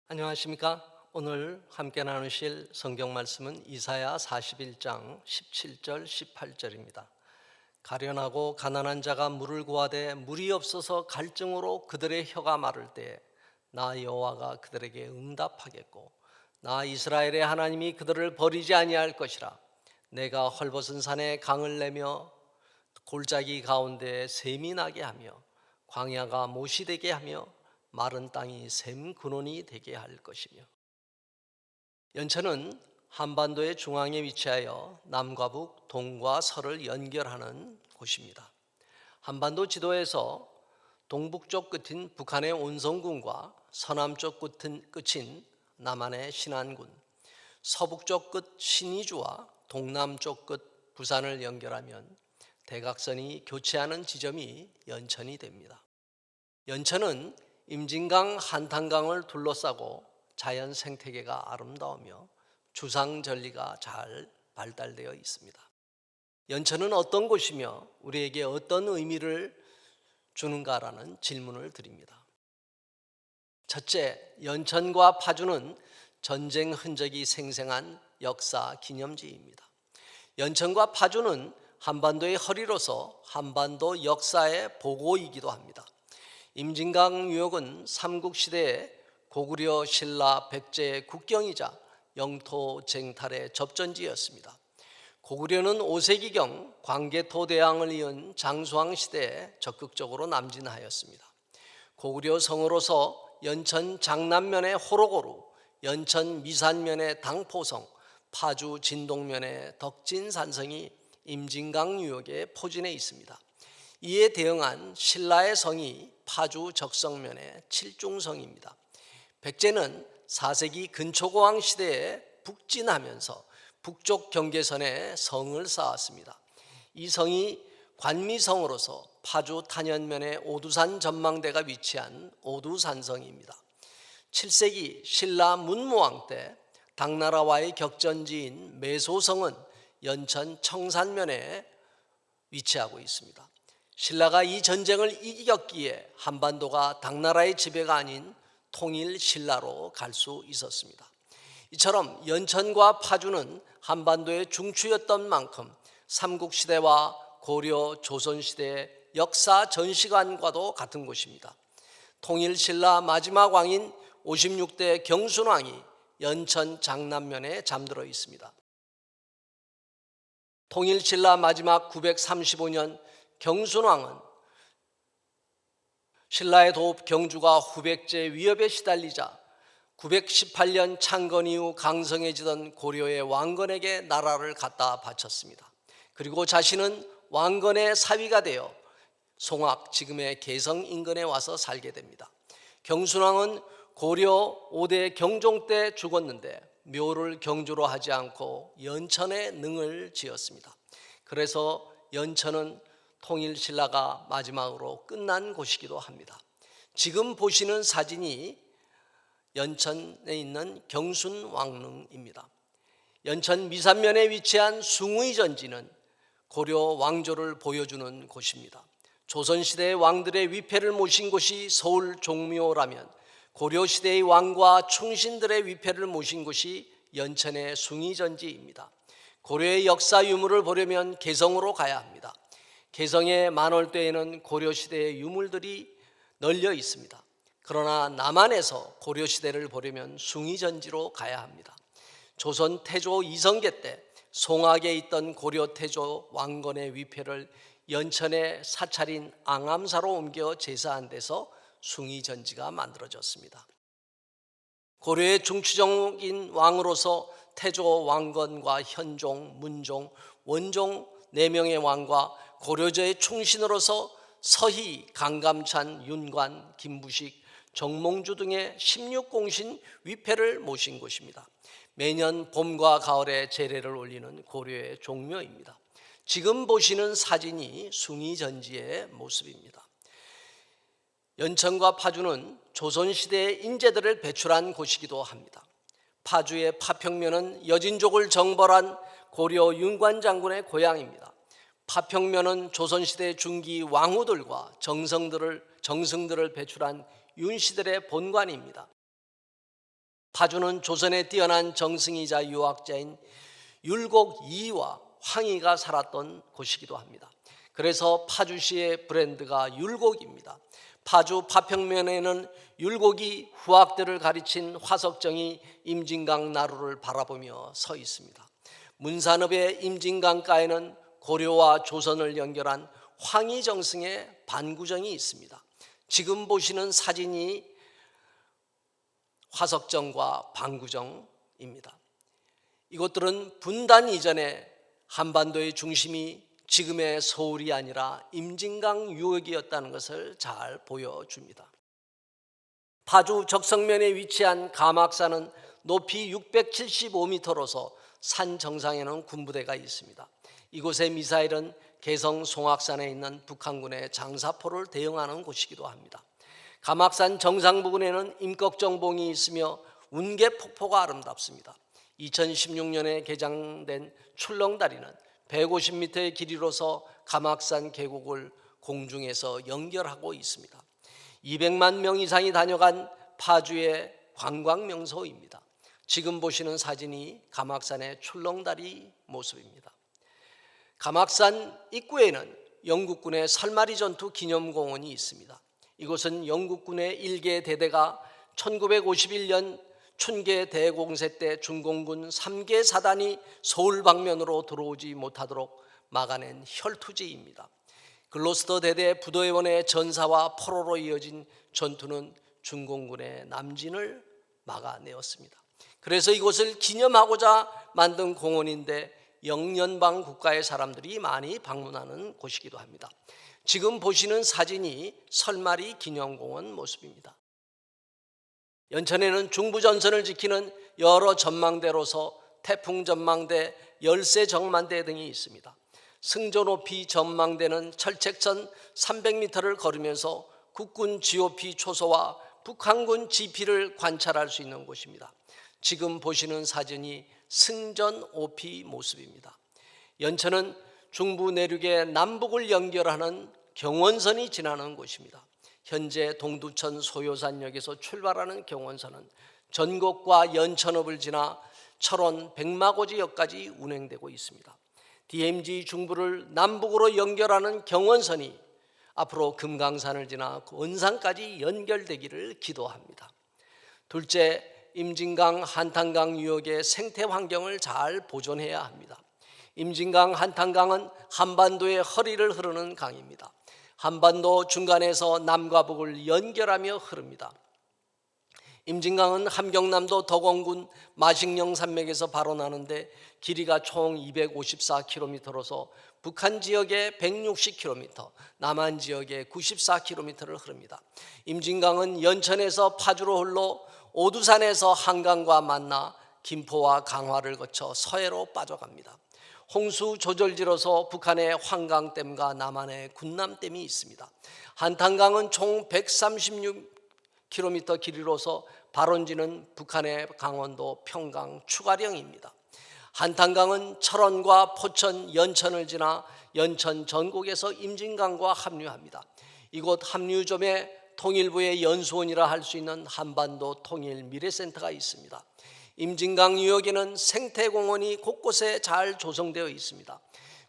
안녕하십니까? 오늘 함께 나누실 성경 말씀은 이사야 41장 17절 18절입니다. 가련하고 가난한 자가 물을 구하되 물이 없어서 갈증으로 그들의 혀가 마를 때에 나 여호와가 그들에게 응답하겠고 나 이스라엘의 하나님이 그들을 버리지 아니할 것이라. 내가 헐벗은 산에 강을 내며 골짜기 가운데 샘이 나게 하며 광야가 못이 되게 하며 마른 땅이 샘 근원이 되게 할 것이며. 연천은 한반도의 중앙에 위치하여 남과 북, 동과 서를 연결하는 곳입니다. 한반도 지도에서 동북쪽 끝인 북한의 온성군과 서남쪽 끝인 남한의 신안군, 서북쪽 끝 신의주와 동남쪽 끝 부산을 연결하면 대각선이 교체하는 지점이 연천이 됩니다. 연천은 임진강, 한탄강을 둘러싸고 자연 생태계가 아름다우며 주상절리가 잘 발달되어 있습니다. 연천은 어떤 곳이며 우리에게 어떤 의미를 주는가라는 질문을 드립니다. 첫째, 연천과 파주는 전쟁 흔적이 생생한 역사 기념지입니다. 연천과 파주는 한반도의 허리로서 한반도 역사의 보고이기도 합니다. 임진강 유역은 삼국시대에 고구려, 신라, 백제의 국경이자 영토 쟁탈의 접전지였습니다. 고구려는 5세기경 광개토대왕을 이은 장수왕 시대에 적극적으로 남진하였습니다. 고구려 성으로서 연천 장남면의 호로고루, 연천 미산면의 당포성, 파주 진동면의 덕진산성이 임진강 유역에 포진해 있습니다. 이에 대응한 신라의 성이 파주 적성면의 칠중성입니다. 백제는 4세기 근초고왕 시대에 북진하면서 북쪽 경계선에 성을 쌓았습니다. 이 성이 관미성으로서 파주 탄현면의 오두산 전망대가 위치한 오두산성입니다. 7세기 신라 문무왕 때 당나라와의 격전지인 매소성은 연천 청산면에 위치하고 있습니다. 신라가 이 전쟁을 이겼기에 한반도가 당나라의 지배가 아닌 통일 신라로 갈 수 있었습니다. 이처럼 연천과 파주는 한반도의 중추였던 만큼 삼국시대와 고려, 조선시대의 역사 전시관과도 같은 곳입니다. 통일 신라 마지막 왕인 56대 경순왕이 연천 장남면에 잠들어 있습니다. 통일 신라 마지막 935년 경순왕은 신라의 도읍 경주가 후백제 위협에 시달리자 918년 창건 이후 강성해지던 고려의 왕건에게 나라를 갖다 바쳤습니다. 그리고 자신은 왕건의 사위가 되어 송악, 지금의 개성 인근에 와서 살게 됩니다. 경순왕은 고려 5대 경종 때 죽었는데 묘를 경주로 하지 않고 연천에 능을 지었습니다. 그래서 연천은 통일신라가 마지막으로 끝난 곳이기도 합니다. 지금 보시는 사진이 연천에 있는 경순왕릉입니다. 연천 미산면에 위치한 숭의전지는 고려 왕조를 보여주는 곳입니다. 조선시대의 왕들의 위패를 모신 곳이 서울 종묘라면 고려시대의 왕과 충신들의 위패를 모신 곳이 연천의 숭의전지입니다. 고려의 역사 유물을 보려면 개성으로 가야 합니다. 개성의 만월대에는 고려시대의 유물들이 널려 있습니다. 그러나 남한에서 고려시대를 보려면 숭의전지로 가야 합니다. 조선 태조 이성계 때 송악에 있던 고려 태조 왕건의 위패를 연천의 사찰인 앙암사로 옮겨 제사한 데서 숭의전지가 만들어졌습니다. 고려의 중추적인 왕으로서 태조 왕건과 현종, 문종, 원종 4명의 왕과 고려저의 충신으로서 서희, 강감찬, 윤관, 김부식, 정몽주 등의 16공신 위패를 모신 곳입니다. 매년 봄과 가을에 제례를 올리는 고려의 종묘입니다. 지금 보시는 사진이 숭의전지의 모습입니다. 연천과 파주는 조선시대의 인재들을 배출한 곳이기도 합니다. 파주의 파평면은 여진족을 정벌한 고려 윤관 장군의 고향입니다. 파평면은 조선시대 중기 왕후들과 정승들을 배출한 윤씨들의 본관입니다. 파주는 조선의 뛰어난 정승이자 유학자인 율곡 이와 황희가 살았던 곳이기도 합니다. 그래서 파주시의 브랜드가 율곡입니다. 파주 파평면에는 율곡이 후학들을 가르친 화석정이 임진강 나루를 바라보며 서 있습니다. 문산읍의 임진강가에는 고려와 조선을 연결한 황희정승의 반구정이 있습니다. 지금 보시는 사진이 화석정과 반구정입니다. 이곳들은 분단 이전에 한반도의 중심이 지금의 서울이 아니라 임진강 유역이었다는 것을 잘 보여줍니다. 파주 적성면에 위치한 가막산은 높이 675m로서 산 정상에는 군부대가 있습니다. 이곳의 미사일은 개성 송악산에 있는 북한군의 장사포를 대응하는 곳이기도 합니다. 가막산 정상 부근에는 임꺽정봉이 있으며 운계폭포가 아름답습니다. 2016년에 개장된 출렁다리는 150m의 길이로서 가막산 계곡을 공중에서 연결하고 있습니다. 200만 명 이상이 다녀간 파주의 관광명소입니다. 지금 보시는 사진이 가막산의 출렁다리 모습입니다. 가막산 입구에는 영국군의 설마리 전투 기념공원이 있습니다. 이곳은 영국군의 1개 대대가 1951년 춘계 대공세 때 중공군 3개 사단이 서울 방면으로 들어오지 못하도록 막아낸 혈투지입니다. 글로스터 대대 부도회원의 전사와 포로로 이어진 전투는 중공군의 남진을 막아내었습니다. 그래서 이곳을 기념하고자 만든 공원인데 영연방 국가의 사람들이 많이 방문하는 곳이기도 합니다. 지금 보시는 사진이 설마리 기념공원 모습입니다. 연천에는 중부전선을 지키는 여러 전망대로서 태풍 전망대, 열세 전망대 등이 있습니다. 승조 높이 전망대는 철책선 300m를 걸으면서 국군 GOP 초소와 북한군 GP를 관찰할 수 있는 곳입니다. 지금 보시는 사진이 승전 OP 모습입니다. 연천은 중부 내륙의 남북을 연결하는 경원선이 지나는 곳입니다. 현재 동두천 소요산역에서 출발하는 경원선은 전곡과 연천읍을 지나 철원 백마고지역까지 운행되고 있습니다. DMZ 중부를 남북으로 연결하는 경원선이 앞으로 금강산을 지나 원산까지 연결되기를 기도합니다. 둘째, 임진강 한탄강 유역의 생태 환경을 잘 보존해야 합니다. 임진강 한탄강은 한반도의 허리를 흐르는 강입니다. 한반도 중간에서 남과 북을 연결하며 흐릅니다. 임진강은 함경남도 덕원군 마식령 산맥에서 발원하는데 길이가 총 254km로서 북한 지역에 160km, 남한 지역에 94km를 흐릅니다. 임진강은 연천에서 파주로 흘러 오두산에서 한강과 만나 김포와 강화를 거쳐 서해로 빠져갑니다. 홍수 조절지로서 북한의 환강댐과 남한의 군남댐이 있습니다. 한탄강은 총 136km 길이로서 발원지는 북한의 강원도 평강 추가령입니다. 한탄강은 철원과 포천, 연천을 지나 연천 전곡에서 임진강과 합류합니다. 이곳 합류점에 통일부의 연수원이라 할 수 있는 한반도 통일 미래센터가 있습니다. 임진강 유역에는 생태공원이 곳곳에 잘 조성되어 있습니다.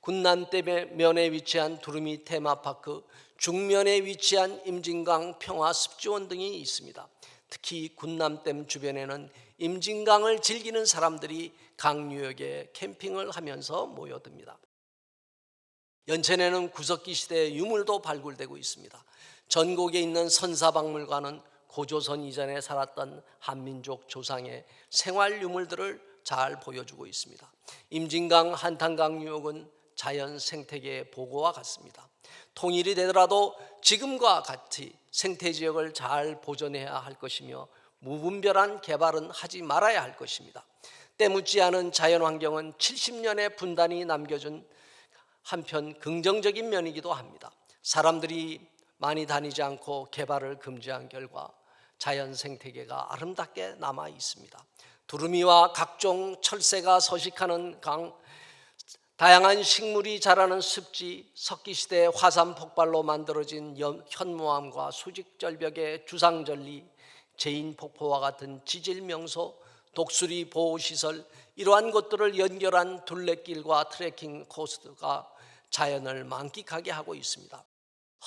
군남댐면에 위치한 두루미 테마파크, 중면에 위치한 임진강 평화습지원 등이 있습니다. 특히 군남댐 주변에는 임진강을 즐기는 사람들이 강 유역에 캠핑을 하면서 모여듭니다. 연천에는 구석기 시대의 유물도 발굴되고 있습니다. 전곡에 있는 선사박물관은 고조선 이전에 살았던 한민족 조상의 생활 유물들을 잘 보여주고 있습니다. 임진강 한탄강 유역은 자연 생태계의 보고와 같습니다. 통일이 되더라도 지금과 같이 생태 지역을 잘 보존해야 할 것이며 무분별한 개발은 하지 말아야 할 것입니다. 때묻지 않은 자연 환경은 70년의 분단이 남겨준 한편 긍정적인 면이기도 합니다. 사람들이 많이 다니지 않고 개발을 금지한 결과 자연 생태계가 아름답게 남아 있습니다. 두루미와 각종 철새가 서식하는 강, 다양한 식물이 자라는 습지, 석기시대 화산 폭발로 만들어진 현무암과 수직절벽의 주상절리, 제인 폭포와 같은 지질 명소, 독수리 보호시설, 이러한 곳들을 연결한 둘레길과 트레킹 코스가 자연을 만끽하게 하고 있습니다.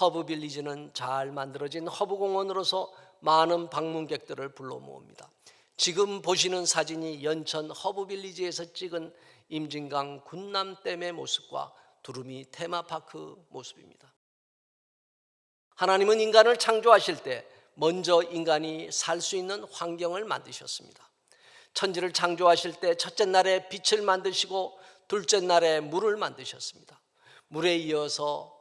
허브 빌리지는 잘 만들어진 허브 공원으로서 많은 방문객들을 불러 모읍니다. 지금 보시는 사진이 연천 허브 빌리지에서 찍은 임진강 군남댐의 모습과 두루미 테마파크 모습입니다. 하나님은 인간을 창조하실 때 먼저 인간이 살 수 있는 환경을 만드셨습니다. 천지를 창조하실 때 첫째 날에 빛을 만드시고 둘째 날에 물을 만드셨습니다. 물에 이어서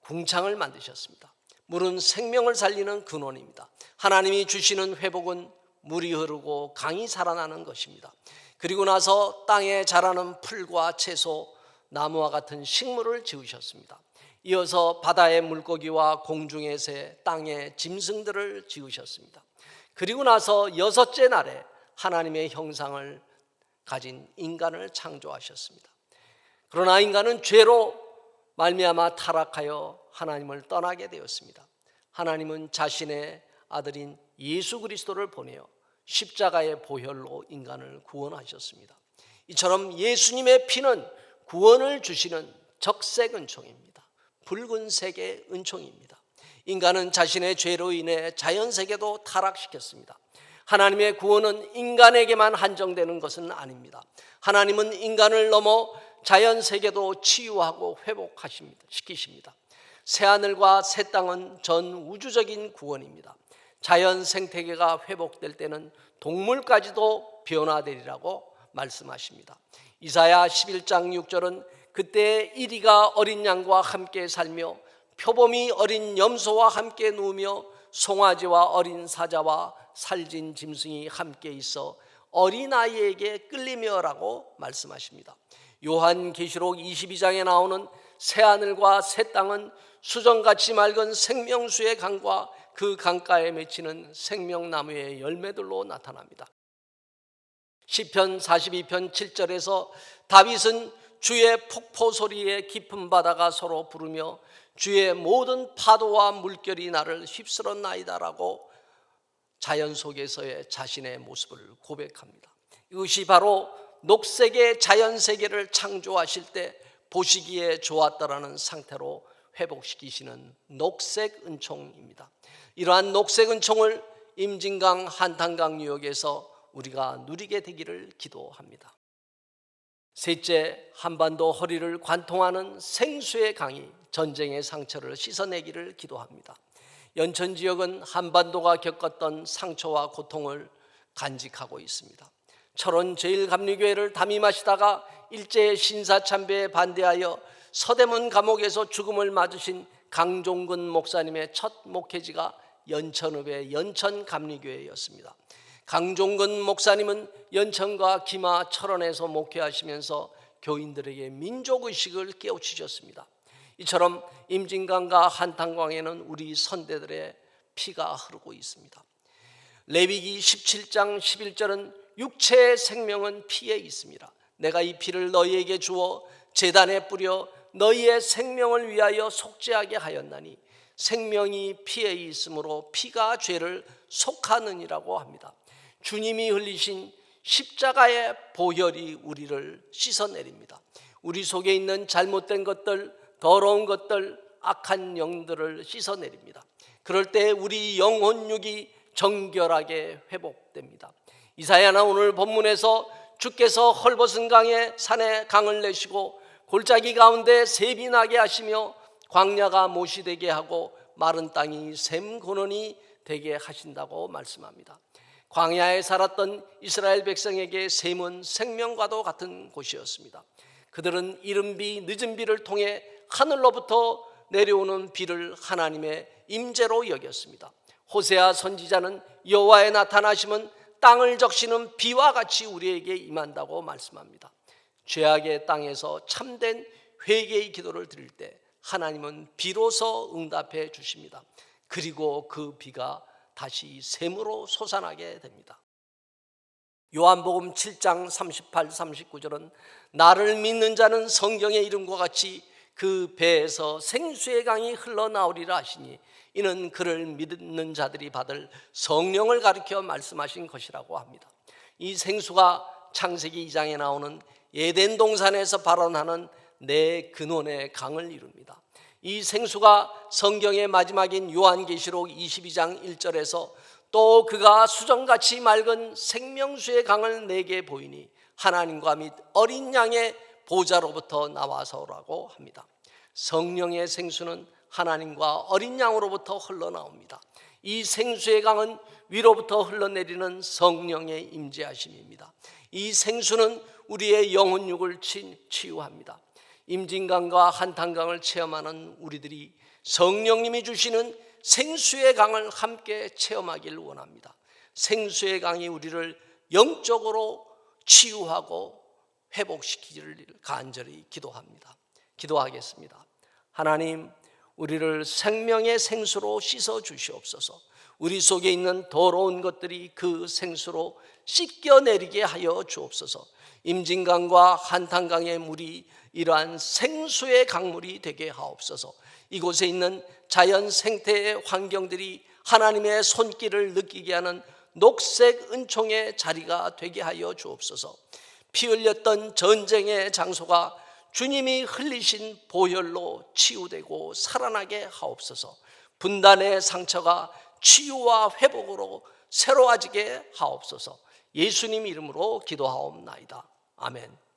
궁창을 만드셨습니다. 물은 생명을 살리는 근원입니다. 하나님이 주시는 회복은 물이 흐르고 강이 살아나는 것입니다. 그리고 나서 땅에 자라는 풀과 채소, 나무와 같은 식물을 지으셨습니다. 이어서 바다의 물고기와 공중의 새, 땅의 짐승들을 지으셨습니다. 그리고 나서 여섯째 날에 하나님의 형상을 가진 인간을 창조하셨습니다. 그러나 인간은 죄로 말미암아 타락하여 하나님을 떠나게 되었습니다. 하나님은 자신의 아들인 예수 그리스도를 보내어 십자가의 보혈로 인간을 구원하셨습니다. 이처럼 예수님의 피는 구원을 주시는 적색 은총입니다. 붉은색의 은총입니다. 인간은 자신의 죄로 인해 자연세계도 타락시켰습니다. 하나님의 구원은 인간에게만 한정되는 것은 아닙니다. 하나님은 인간을 넘어 자연세계도 치유하고 회복시키십니다. 새하늘과 새 땅은 전 우주적인 구원입니다. 자연 생태계가 회복될 때는 동물까지도 변화되리라고 말씀하십니다. 이사야 11장 6절은 그때 이리가 어린 양과 함께 살며 표범이 어린 염소와 함께 누우며 송아지와 어린 사자와 살진 짐승이 함께 있어 어린아이에게 끌리며라고 말씀하십니다. 요한계시록 22장에 나오는 새하늘과 새 땅은 수정같이 맑은 생명수의 강과 그 강가에 맺히는 생명나무의 열매들로 나타납니다. 시편 42편 7절에서 다윗은 주의 폭포 소리에 깊은 바다가 서로 부르며 주의 모든 파도와 물결이 나를 휩쓸었나이다라고 자연 속에서의 자신의 모습을 고백합니다. 이것이 바로 녹색의 자연세계를 창조하실 때 보시기에 좋았다라는 상태로 회복시키시는 녹색 은총입니다. 이러한 녹색 은총을 임진강 한탄강 유역에서 우리가 누리게 되기를 기도합니다. 셋째, 한반도 허리를 관통하는 생수의 강이 전쟁의 상처를 씻어내기를 기도합니다. 연천 지역은 한반도가 겪었던 상처와 고통을 간직하고 있습니다. 철원 제일감리교회를 담임하시다가 일제의 신사참배에 반대하여 서대문 감옥에서 죽음을 맞으신 강종근 목사님의 첫 목회지가 연천읍의 연천감리교회였습니다. 강종근 목사님은 연천과 기마, 철원에서 목회하시면서 교인들에게 민족의식을 깨우치셨습니다. 이처럼 임진강과 한탄강에는 우리 선대들의 피가 흐르고 있습니다. 레위기 17장 11절은 육체의 생명은 피에 있습니다. 내가 이 피를 너희에게 주어 제단에 뿌려 너희의 생명을 위하여 속죄하게 하였나니 생명이 피에 있으므로 피가 죄를 속하느니라고 합니다. 주님이 흘리신 십자가의 보혈이 우리를 씻어내립니다. 우리 속에 있는 잘못된 것들, 더러운 것들, 악한 영들을 씻어내립니다. 그럴 때 우리 영혼육이 정결하게 회복됩니다. 이사야는 오늘 본문에서 주께서 헐벗은 강에 산에 강을 내시고 골짜기 가운데 샘이 나게 하시며 광야가 못이 되게 하고 마른 땅이 샘 근원이 되게 하신다고 말씀합니다. 광야에 살았던 이스라엘 백성에게 샘은 생명과도 같은 곳이었습니다. 그들은 이른 비, 늦은 비를 통해 하늘로부터 내려오는 비를 하나님의 임재로 여겼습니다. 호세아 선지자는 여호와의 나타나심은 땅을 적시는 비와 같이 우리에게 임한다고 말씀합니다. 죄악의 땅에서 참된 회개의 기도를 드릴 때 하나님은 비로소 응답해 주십니다. 그리고 그 비가 다시 샘으로 솟아나게 됩니다. 요한복음 7장 38, 39절은 나를 믿는 자는 성경의 이름과 같이 그 배에서 생수의 강이 흘러나오리라 하시니 이는 그를 믿는 자들이 받을 성령을 가리켜 말씀하신 것이라고 합니다. 이 생수가 창세기 2장에 나오는 에덴 동산에서 발원하는 내 근원의 강을 이룹니다. 이 생수가 성경의 마지막인 요한계시록 22장 1절에서 또 그가 수정같이 맑은 생명수의 강을 내게 보이니 하나님과 및 어린 양의 보좌로부터 나와서라고 합니다. 성령의 생수는 하나님과 어린 양으로부터 흘러나옵니다. 이 생수의 강은 위로부터 흘러내리는 성령의 임재하심입니다. 이 생수는 우리의 영혼육을 치유합니다. 임진강과 한탄강을 체험하는 우리들이 성령님이 주시는 생수의 강을 함께 체험하기를 원합니다. 생수의 강이 우리를 영적으로 치유하고 회복시키기를 간절히 기도합니다. 기도하겠습니다. 하나님, 우리를 생명의 생수로 씻어 주시옵소서. 우리 속에 있는 더러운 것들이 그 생수로 씻겨내리게 하여 주옵소서. 임진강과 한탄강의 물이 이러한 생수의 강물이 되게 하옵소서. 이곳에 있는 자연 생태의 환경들이 하나님의 손길을 느끼게 하는 녹색 은총의 자리가 되게 하여 주옵소서. 피 흘렸던 전쟁의 장소가 주님이 흘리신 보혈로 치유되고 살아나게 하옵소서. 분단의 상처가 치유와 회복으로 새로워지게 하옵소서. 예수님 이름으로 기도하옵나이다. 아멘.